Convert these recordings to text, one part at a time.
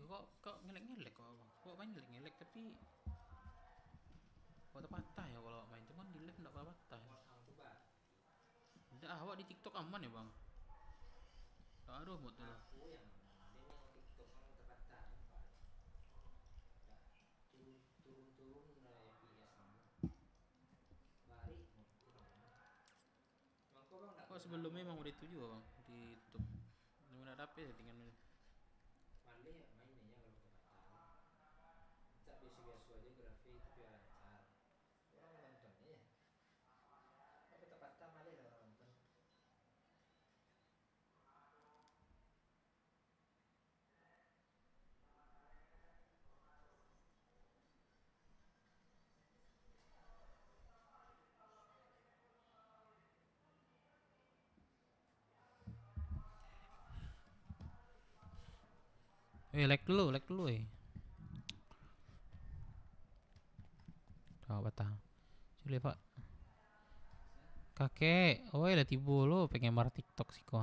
kok ngelek-ngelek kok bang. Kok main ngelek-ngelek tapi kok patah ya kalau main cuman di live enggak patah. Udah awak di TikTok aman ya bang? Aduh mod tuh. Aku yang dia yang TikTok yang patah kan. Turun FPS kamu. Balik mod Mangko bang enggak Kok pernah sebelumnya emang mau udah itu juga bang di YouTube. Cuma ada apa ya settingan Male mainnya ya kalau patah. Tak biasa-biasa aja grafik tapi lancar. Orang nontonnya ya. Tapi patah male lah orang nonton. like dulu Coba patah. Coba pak. Kakek, oh lah tiba lo pengen mar TikTok sih kok.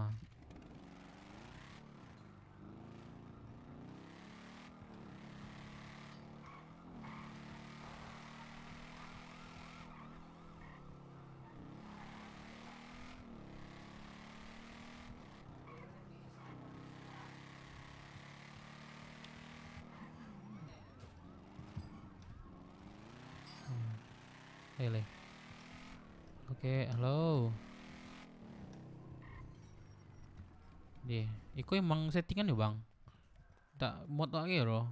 Lele. Oke, halo. Dia, iku emang settingan ya bang. Tak mod lagi loh.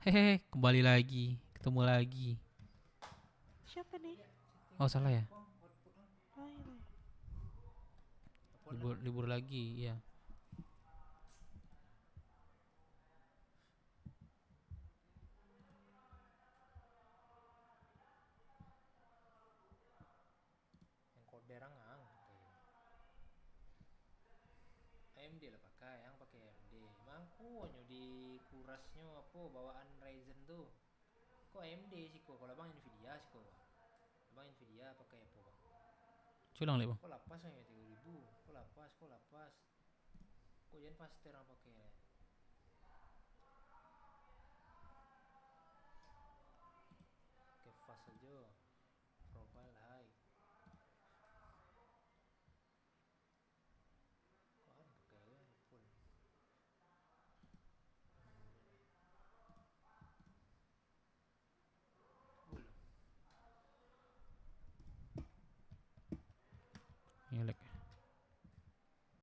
Hehehe, kembali lagi, ketemu lagi. Siapa nih? Oh salah ya? Oh iya. Libur lagi, iya. Yang kode rangang AMD lah pakai, yang pakai AMD. Mangku nyo di kurasnya apa bawaan Ryzen tuh. Kok AMD sih kok? Kalau bang Nvidia sih kok. Bang Nvidia pakai apa bang? Culang nih bang. Kok lapas ya 3000? Kok lapas? Kok jangan faster yang pakai? Pakai fast aja.